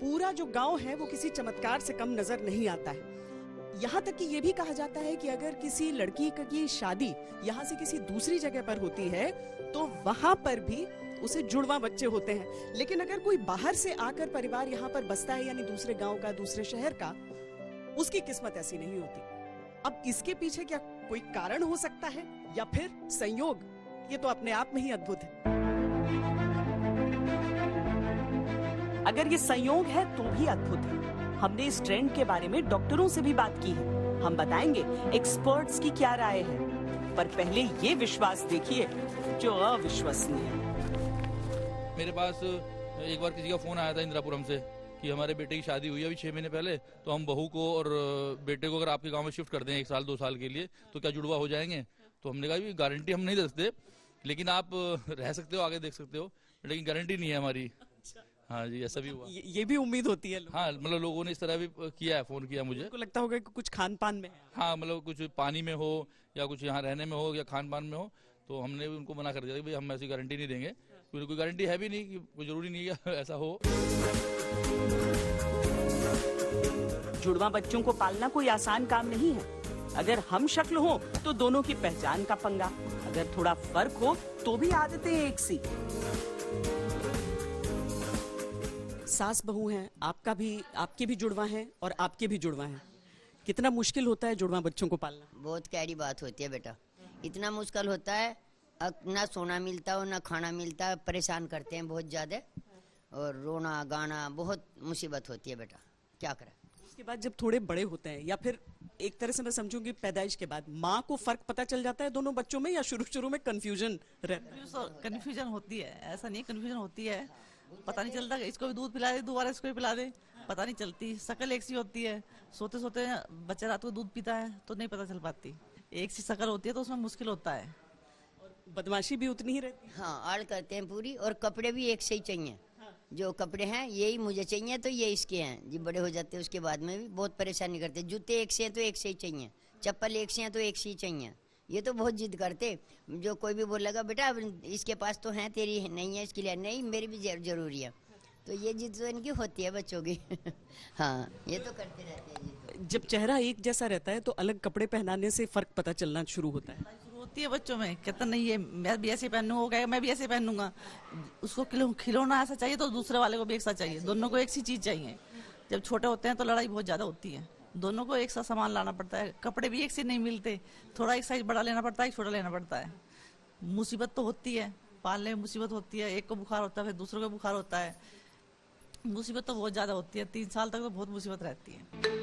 पूरा जो गांव है वो किसी चमत्कार से कम नजर नहीं आता है। यहाँ तक कि ये भी कहा जाता है कि अगर किसी लड़की की शादी यहाँ से किसी दूसरी जगह पर होती है तो वहां पर भी उसे जुड़वा बच्चे होते हैं। लेकिन अगर कोई बाहर से आकर परिवार यहाँ पर बसता है, यानी दूसरे गांव का, दूसरे शहर का, उसकी किस्मत ऐसी नहीं होती। अब इसके पीछे क्या कोई कारण हो सकता है या फिर संयोग? ये तो अपने आप में ही अद्भुत है। अगर ये संयोग है तो भी अद्भुत है। हमने इस ट्रेंड के बारे में डॉक्टरों से भी बात की है। हम बताएंगे एक्सपर्ट्स की क्या राय है, पर पहले ये विश्वास देखिए जो अविश्वसनीय है। मेरे पास एक बार किसी का फोन आया था इंदिरापुरम से कि हमारे बेटे की शादी हुई है अभी 6 महीने पहले, तो हम बहू को और बेटे को अगर आपके गांव में शिफ्ट कर दें 1 साल 2 साल के लिए तो क्या जुड़वा हो जाएंगे? तो हमने कहा गारंटी हम नहीं दे सकते, लेकिन आप रह सकते हो, आगे देख सकते हो, लेकिन गारंटी नहीं है हमारी। हाँ जी, ऐसा भी हुआ। ये भी उम्मीद होती है। हाँ, मतलब लोगों ने इस तरह भी किया है, फोन किया मुझे। को लगता होगा कि कुछ खान पान में है। हाँ, मतलब कुछ पानी में हो या कुछ यहाँ रहने में हो या खान पान में हो, तो हमने उनको मना कर दिया कि भाई हम ऐसी गारंटी नहीं देंगे, क्योंकि कोई गारंटी है भी नहीं, कि कोई जरूरी नहीं है ऐसा हो। जुड़वा बच्चों को पालना कोई आसान काम नहीं है। अगर हम शक्ल हो तो दोनों की पहचान का पंगा, अगर थोड़ा फर्क हो तो भी आदतें एक सी। सास बहू हैं, आपके भी जुड़वा हैं और आपके भी जुड़वा हैं। कितना मुश्किल होता है जुड़वा बच्चों को पालना? बहुत कैडी बात होती है बेटा, इतना मुश्किल होता है, ना सोना मिलता हो ना खाना मिलता, परेशान करते हैं बहुत ज्यादा, और रोना गाना बहुत मुसीबत होती है बेटा, क्या करें। उसके बाद जब थोड़े बड़े होते हैं, या फिर एक तरह से मैं समझूंगी पैदाइश के बाद, माँ को फर्क पता चल जाता है दोनों बच्चों में, या शुरू में कंफ्यूजन रहता है? कंफ्यूजन होती है, ऐसा नहीं, कंफ्यूजन होती है, पता नहीं चलता, इसको भी दूध पिला दे, दोबारा इसको भी पिला दे, पता नहीं चलती, शक्ल एक सी होती है, सोते सोते बच्चा रात को दूध पीता है तो नहीं पता चल पाती, एक सी शक्ल होती है तो उसमें मुश्किल होता है। और बदमाशी भी उतनी ही रहती है। हाँ, आड़ करते हैं पूरी, और कपड़े भी एक से ही चाहिए। जो कपड़े हैं यही मुझे चाहिए तो ये इसके हैं जी, बड़े हो जाते हैं उसके बाद में भी बहुत परेशानी करते। जूते एक से हैं तो एक से ही चाहिए, चप्पल एक से हैं तो एक से ही चाहिए, ये तो बहुत जिद करते। जो कोई भी बोलेगा बेटा इसके पास तो है, तेरी नहीं है, इसके लिए नहीं, मेरी भी जरूरी है, तो ये जिद तो इनकी होती है बच्चों की। हाँ, ये तो करते रहते हैं जिद। जब चेहरा एक जैसा रहता है तो अलग कपड़े पहनाने से फर्क पता चलना शुरू होता है। होती है बच्चों में, कहता नहीं है मैं भी ऐसे पहनूंगा, मैं भी ऐसे पहनूंगा, उसको खिलौना ऐसा चाहिए तो दूसरे वाले को भी एक सा चाहिए, दोनों को एक सी चीज चाहिए। जब छोटे होते हैं तो लड़ाई बहुत ज्यादा होती है, दोनों को एक सा सामान लाना पड़ता है, कपड़े भी एक से नहीं मिलते, थोड़ा एक साइज बड़ा लेना पड़ता है, छोटा लेना पड़ता है। मुसीबत तो होती है, पालने में मुसीबत होती है, एक को बुखार होता है फिर दूसरे को बुखार होता है, मुसीबत तो बहुत ज्यादा होती है, 3 साल तक तो बहुत मुसीबत रहती है।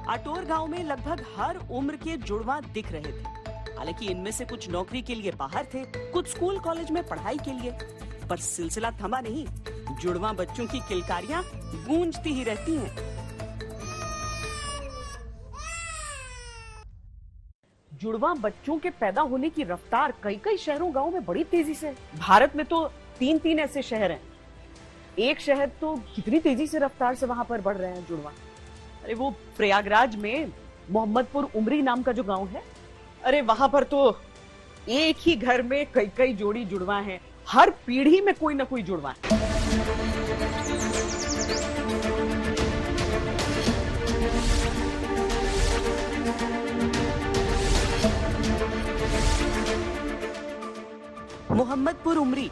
आटोर गांव में लगभग हर उम्र के जुड़वा दिख रहे थे। हालांकि इनमें से कुछ नौकरी के लिए बाहर थे, कुछ स्कूल कॉलेज में पढ़ाई के लिए, पर सिलसिला थमा नहीं। जुड़वा बच्चों की किलकारियां गूंजती ही रहती हैं। जुड़वा बच्चों के पैदा होने की रफ्तार कई शहरों गांवों में बड़ी तेजी से। भारत में तो 3 ऐसे शहर हैं, एक शहर तो कितनी तेजी से रफ्तार से वहां पर बढ़ रहे हैं जुड़वा। अरे वो प्रयागराज में मोहम्मदपुर उमरी नाम का जो गांव है, अरे वहां पर तो एक ही घर में कई जोड़ी जुड़वा हैं, हर पीढ़ी में कोई ना कोई जुड़वा है। मोहम्मदपुर उमरी,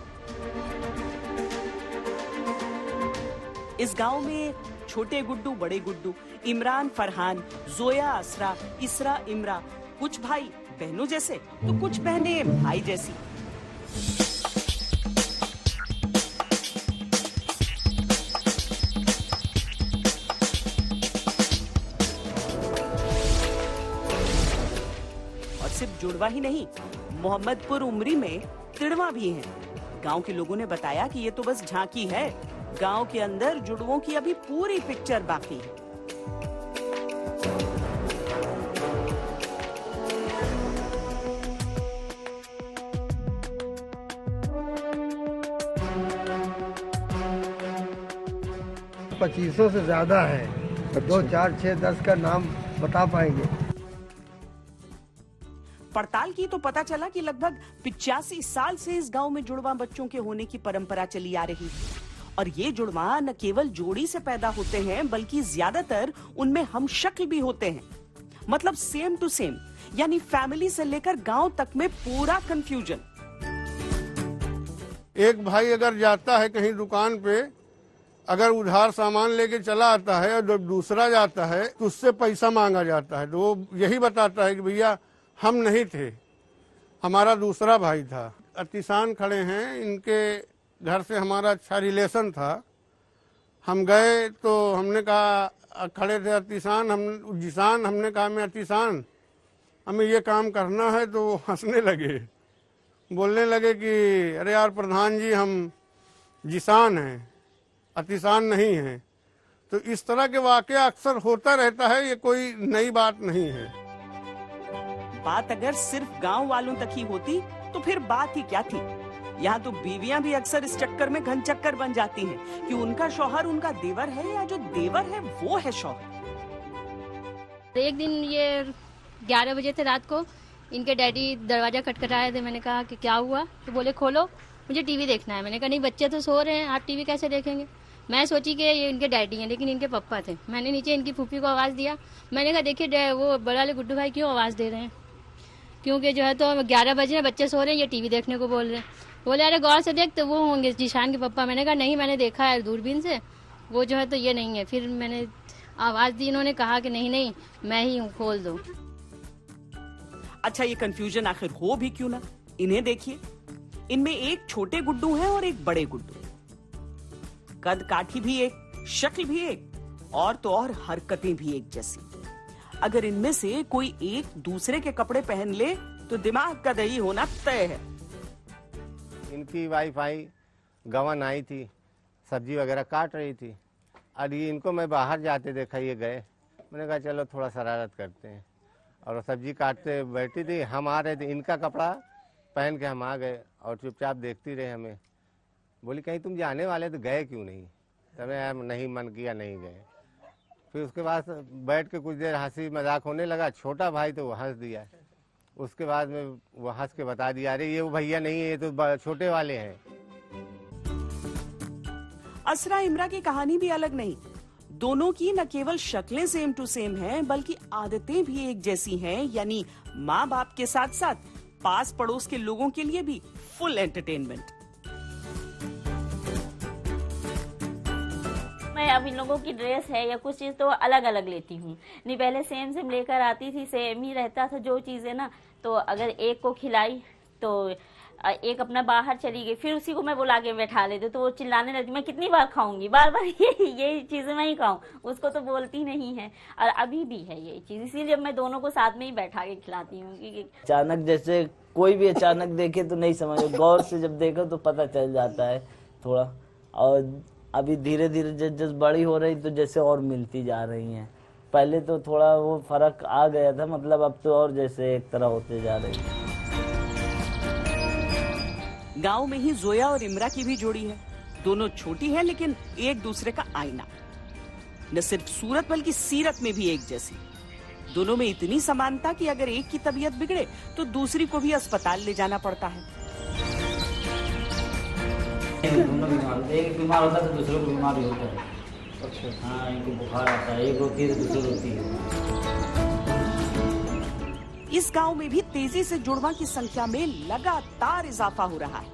इस गांव में छोटे गुड्डू बड़े गुड्डू, इमरान फरहान, जोया असरा, इसरा इमरा, कुछ भाई बहनों जैसे तो कुछ बहनें भाई जैसी। और सिर्फ जुड़वा ही नहीं, मोहम्मदपुर उमरी में तिड़वा भी हैं। गांव के लोगों ने बताया कि ये तो बस झांकी है, गांव के अंदर जुड़वों की अभी पूरी पिक्चर बाकी है। पच्चीसों से ज्यादा है, 2, 4, 6, 10 का नाम बता पाएंगे। पड़ताल की तो पता चला कि लगभग 85 साल से इस गांव में जुड़वा बच्चों के होने की परंपरा चली आ रही है। और ये जुड़वा न केवल जोड़ी से पैदा होते हैं बल्कि ज्यादातर उनमें हम शक्ल भी होते हैं, मतलब सेम टू सेम, यानी फैमिली से लेकर गांव तक में पूरा कंफ्यूजन। एक भाई अगर जाता है कहीं दुकान पे, अगर उधार सामान लेके चला आता है और जब दूसरा जाता है तो उससे पैसा मांगा जाता है, तो वो यही बताता है कि भैया हम नहीं थे, हमारा दूसरा भाई था। अतिसान खड़े हैं, इनके घर से हमारा अच्छा रिलेशन था। हम गए तो हमने कहा, खड़े थे अतिसान, हम जिसान, हमने कहा मैं अतिसान, हमें ये काम करना है। तो वो हंसने लगे, बोलने लगे कि अरे यार प्रधान जी, हम जिसान हैं, अतिसान नहीं हैं। तो इस तरह के वाकया अक्सर होता रहता है, ये कोई नई बात नहीं है। बात अगर सिर्फ गांव वालों तक ही होती तो फिर बात ही क्या थी। यहाँ तो बीवियां भी अक्सर इस चक्कर में घन चक्कर बन जाती हैं कि उनका शौहर उनका देवर है या जो देवर है वो है शौहर। एक दिन ये 11 बजे थे रात को, इनके डैडी दरवाजा खटखटाए थे। मैंने कहा कि क्या हुआ, तो बोले खोलो, मुझे टीवी देखना है। मैंने कहा नहीं, बच्चे तो सो रहे हैं, आप टीवी कैसे देखेंगे। मैं सोची कि ये इनके डैडी हैं, लेकिन इनके पप्पा थे। मैंने नीचे इनकी फूफी को आवाज़ दिया। मैंने कहा देखिए वो बड़े वाले गुड्डू भाई क्यों आवाज़ दे रहे हैं, क्योंकि जो है तो 11 बजे बच्चे सो रहे हैं, ये टीवी देखने को बोल रहे हैं। बोले अरे गौर से देख, तो वो होंगे जिशान के पप्पा। मैंने कहा नहीं, मैंने देखा है दूरबीन से, वो जो है तो ये नहीं है। फिर मैंने आवाज़ दी, इन्होंने कहा कि नहीं नहीं मैं ही हूँ, खोल दो। अच्छा, ये कंफ्यूजन आखिर हो भी क्यों ना, इन्हें देखिए। इनमें एक छोटे गुड्डू हैं और एक बड़े गुड्डू। कद काठी भी एक, शक्ल भी एक, और तो और हरकतें भी एक जैसी। अगर इनमें से कोई एक दूसरे के कपड़े पहन ले तो दिमाग का दही होना तय है। इनकी वाइफ आई, गवन आई थी, सब्जी वगैरह काट रही थी। और ये इनको मैं बाहर जाते देखा, ये गए। मैंने कहा चलो थोड़ा शरारत करते हैं, और सब्जी काटते बैठी थी, हम आ रहे थे, इनका कपड़ा पहन के हम आ गए और चुपचाप देखती रहे हमें। बोली कहीं तुम जाने वाले तो गए क्यों नहीं। तब यार नहीं, मन किया नहीं गए। फिर उसके बाद बैठ के कुछ देर हंसी मजाक होने लगा। छोटा भाई तो वो हंस दिया। उसके बाद में वो हंस के बता दिया, अरे ये वो भैया नहीं है, ये तो छोटे वाले हैं। असरा इमरा की कहानी भी अलग नहीं। दोनों की न केवल शक्लें सेम टू सेम हैं, बल्कि आदतें भी एक जैसी हैं। यानी माँ बाप के साथ साथ पास पड़ोस के लोगों के लिए भी फुल एंटरटेनमेंट। मैं अब इन लोगों की ड्रेस है या कुछ चीज़ तो अलग अलग लेती हूँ। नहीं पहले सेम सेम लेकर आती थी, सेम ही रहता था जो चीज़ें ना। तो अगर एक को खिलाई तो एक अपना बाहर चली गई, फिर उसी को मैं बुला के बैठा लेती, तो वो चिल्लाने लगती, मैं कितनी बार खाऊंगी, बार बार ये चीज़ें मैं ही खाऊं, उसको तो बोलती नहीं है। और अभी भी है ये चीज़, इसीलिए मैं दोनों को साथ में ही बैठा के खिलाती हूँ। अचानक जैसे कोई भी अचानक देखे तो नहीं समझ, गौर से जब देखो तो पता चल जाता है थोड़ा। और अभी धीरे धीरे जैसे बड़ी हो रही तो जैसे और मिलती जा रही हैं। पहले तो थोड़ा वो फर्क आ गया था, मतलब अब तो और जैसे एक तरह होते जा रही है। गांव में ही जोया और इमरा की भी जोड़ी है। दोनों छोटी हैं लेकिन एक दूसरे का आईना। न सिर्फ सूरत बल्कि सीरत में भी एक जैसी। दोनों में इतनी समानता कि अगर एक की तबीयत बिगड़े तो दूसरी को भी अस्पताल ले जाना पड़ता है। दोनों बीमार, एक बीमार होता है तो दूसरे को बीमारी होता है। अच्छा। हाँ, इनको बुखार आता है, एक रोती है तो दूसरी रोती है। इस गांव में भी तेजी से जुड़वा की संख्या में लगातार इजाफा हो रहा है।